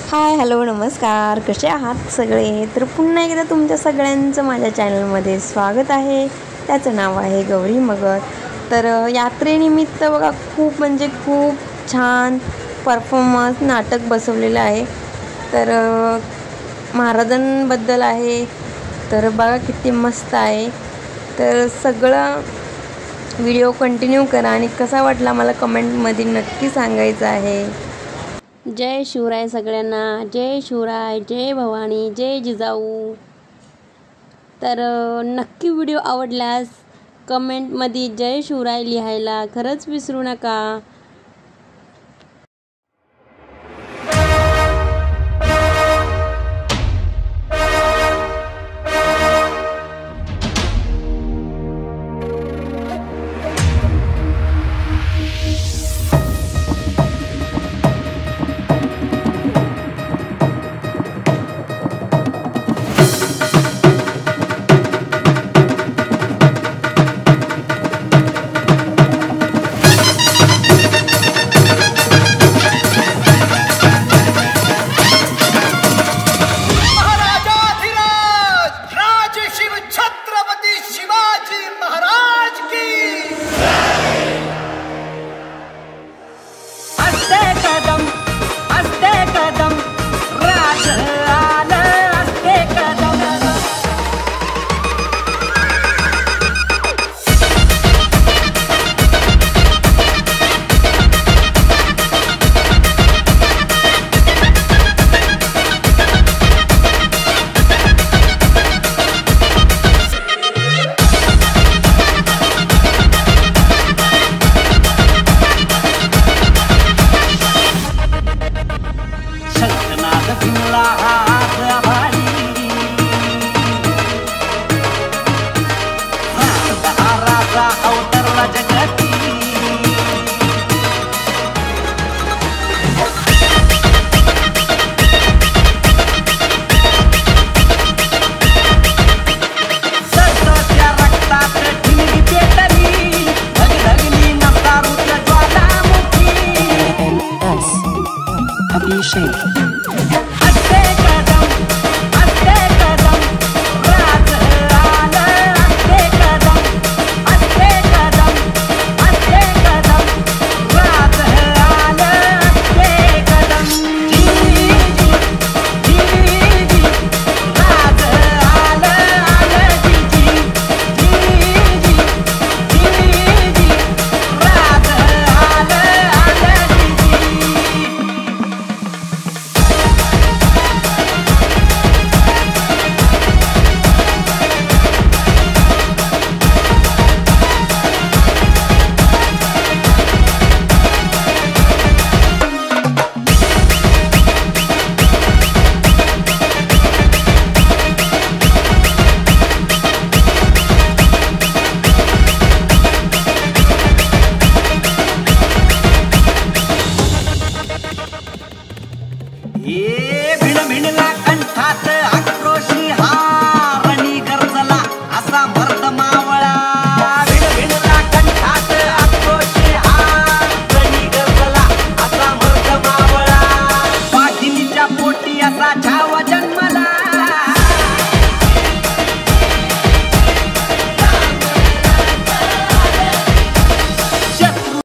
Hi hello नमस्कार, कसे आहात सगळे. तर पुन्हा एकदा तुमच्या सगळ्यांचं माझ्या चॅनलमध्ये स्वागत आहे. त्याचं नाव आहे गौरी मगर. तर यात्रेनिमित्त बघा खूप छान परफॉर्मन्स नाटक बसवलेलं आहे. तर महाराजांबद्दल आहे. तर बघा किती मस्त आहे. तर सगळं व्हिडिओ कंटिन्यू करा आणि कसा वाटला मला कमेंटमध्ये नक्की सांगायचं आहे. जय शिवराय सगळ्यांना. जय शिवराय, जय भवानी, जय जिजाऊ. तर नक्की व्हिडिओ आवडल्यास कमेंटमध्ये जय शिवराय लिहायला खरंच विसरू नका. भिणभिणला कंठात